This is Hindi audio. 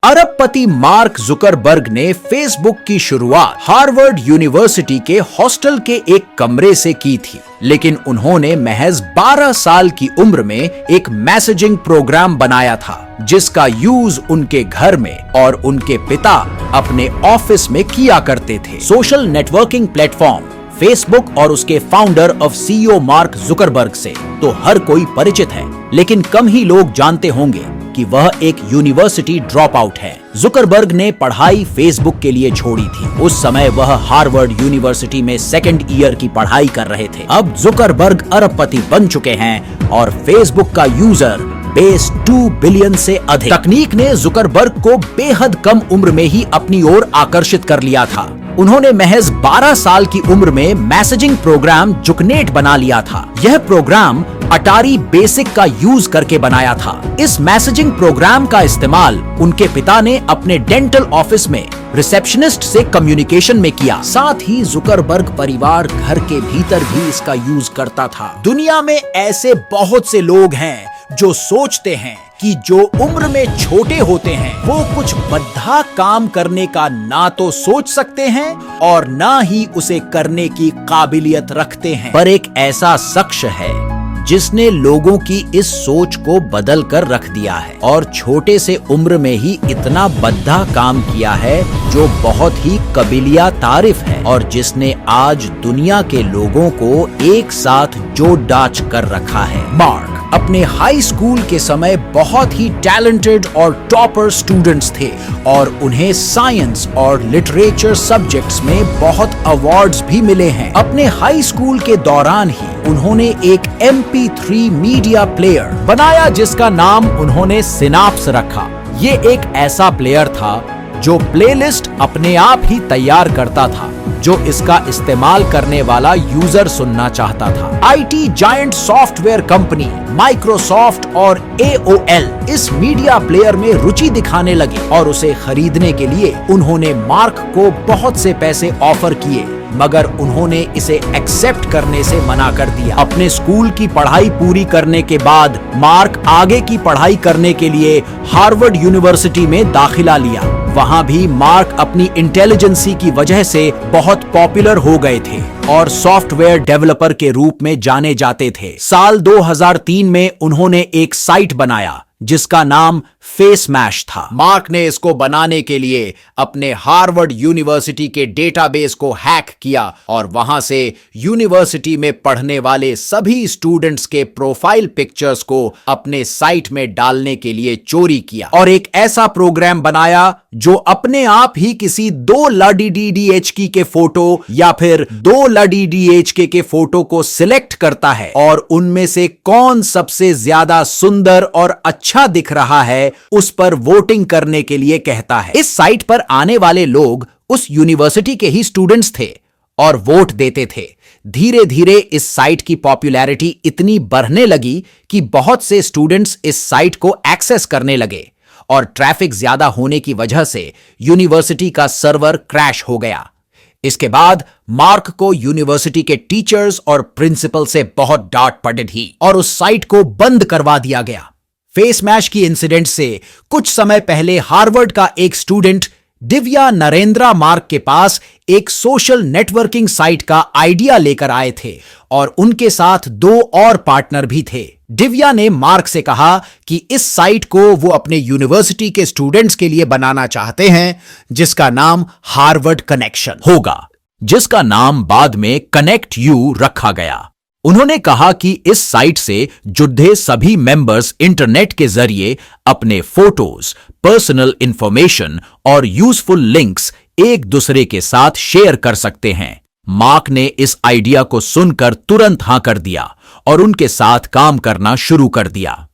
अरबपति मार्क जुकरबर्ग ने फेसबुक की शुरुआत हार्वर्ड यूनिवर्सिटी के हॉस्टल के एक कमरे से की थी, लेकिन उन्होंने महज 12 साल की उम्र में एक मैसेजिंग प्रोग्राम बनाया था जिसका यूज उनके घर में और उनके पिता अपने ऑफिस में किया करते थे। सोशल नेटवर्किंग प्लेटफॉर्म फेसबुक और उसके फाउंडर और सीईओ मार्क जुकरबर्ग से तो हर कोई परिचित है, लेकिन कम ही लोग जानते होंगे कि वह एक यूनिवर्सिटी ड्रॉप आउट है। जुकरबर्ग ने पढ़ाई फेसबुक के लिए छोड़ी थी। उस समय वह हार्वर्ड यूनिवर्सिटी में सेकंड ईयर की पढ़ाई कर रहे थे। अब जुकरबर्ग अरबपति बन चुके हैं और फेसबुक का यूजर बेस 2 बिलियन से अधिक। तकनीक ने जुकरबर्ग को बेहद कम उम्र में ही अपनी ओर आकर्षित कर लिया था। उन्होंने महज 12 साल की उम्र में मैसेजिंग प्रोग्राम जुकनेट बना लिया था। यह प्रोग्राम अटारी बेसिक का यूज करके बनाया था। इस मैसेजिंग प्रोग्राम का इस्तेमाल उनके पिता ने अपने डेंटल ऑफिस में रिसेप्शनिस्ट से कम्युनिकेशन में किया। साथ ही जुकरबर्ग परिवार घर के भीतर भी इसका यूज करता था। दुनिया में ऐसे बहुत से लोग हैं जो सोचते हैं कि जो उम्र में छोटे होते हैं वो कुछ बद्धा काम करने का ना तो सोच सकते हैं और ना ही उसे करने की काबिलियत रखते हैं। पर एक ऐसा शख्स है जिसने लोगों की इस सोच को बदल कर रख दिया है और छोटे से उम्र में ही इतना बद्धा काम किया है जो बहुत ही काबिलिया तारीफ है और जिसने आज दुनिया के लोगों को एक साथ जोड़ डाच कर रखा है। मार्क अपने हाई स्कूल के समय बहुत ही टैलेंटेड और टॉपर स्टूडेंट्स थे और उन्हें साइंस और लिटरेचर सब्जेक्ट्स में बहुत अवार्ड्स भी मिले हैं। अपने हाई स्कूल के दौरान ही उन्होंने एक MP3 मीडिया प्लेयर बनाया जिसका नाम उन्होंने सिनैप्स रखा। ये एक ऐसा प्लेयर था जो प्लेलिस्ट अपने आप ही तैयार करता था जो इसका इस्तेमाल करने वाला यूजर सुनना चाहता था। IT giant software company Microsoft और AOL इस मीडिया प्लेयर में रुचि दिखाने लगे और उसे खरीदने के लिए उन्होंने मार्क को बहुत से पैसे ऑफर किए, मगर उन्होंने इसे एक्सेप्ट करने से मना कर दिया। अपने स्कूल की पढ़ाई पूरी करने के बाद मार्क आगे की पढ़ाई करने के लिए हार्वर्ड यूनिवर्सिटी में दाखिला लिया। वहां भी मार्क अपनी इंटेलिजेंसी की वजह से बहुत पॉपुलर हो गए थे और सॉफ्टवेयर डेवलपर के रूप में जाने जाते थे। साल 2003 में उन्होंने एक साइट बनाया जिसका नाम फेसमैश था। मार्क ने इसको बनाने के लिए अपने हार्वर्ड यूनिवर्सिटी के डेटाबेस को हैक किया और वहां से यूनिवर्सिटी में पढ़ने वाले सभी स्टूडेंट्स के प्रोफाइल पिक्चर्स को अपने साइट में डालने के लिए चोरी किया और एक ऐसा प्रोग्राम बनाया जो अपने आप ही किसी 2 LDDHK के फोटो या फिर 2 LDDHK के फोटो को सिलेक्ट करता है और उनमें से कौन सबसे ज्यादा सुंदर और अच्छा दिख रहा है उस पर वोटिंग करने के लिए कहता है। इस साइट पर आने वाले लोग उस यूनिवर्सिटी के ही स्टूडेंट्स थे और वोट देते थे। धीरे धीरे इस साइट की पॉपुलैरिटी इतनी बढ़ने लगी कि बहुत से स्टूडेंट्स इस साइट को एक्सेस करने लगे और ट्रैफिक ज्यादा होने की वजह से यूनिवर्सिटी का सर्वर क्रैश हो गया। इसके बाद मार्क को यूनिवर्सिटी के टीचर्स और प्रिंसिपल से बहुत डांट पड़ी थी और उस साइट को बंद करवा दिया गया। फेसमैश की इंसिडेंट से कुछ समय पहले हार्वर्ड का एक स्टूडेंट दिव्या नरेंद्रा मार्क के पास एक सोशल नेटवर्किंग साइट का आइडिया लेकर आए थे और उनके साथ 2 और पार्टनर भी थे। दिव्या ने मार्क से कहा कि इस साइट को वो अपने यूनिवर्सिटी के स्टूडेंट्स के लिए बनाना चाहते हैं जिसका नाम हार्वर्ड कनेक्शन होगा, जिसका नाम बाद में कनेक्ट यू रखा गया। उन्होंने कहा कि इस साइट से जुड़े सभी मेंबर्स इंटरनेट के जरिए अपने फोटोज, पर्सनल इंफॉर्मेशन और यूजफुल लिंक्स एक दूसरे के साथ शेयर कर सकते हैं। मार्क ने इस आइडिया को सुनकर तुरंत हां कर दिया और उनके साथ काम करना शुरू कर दिया।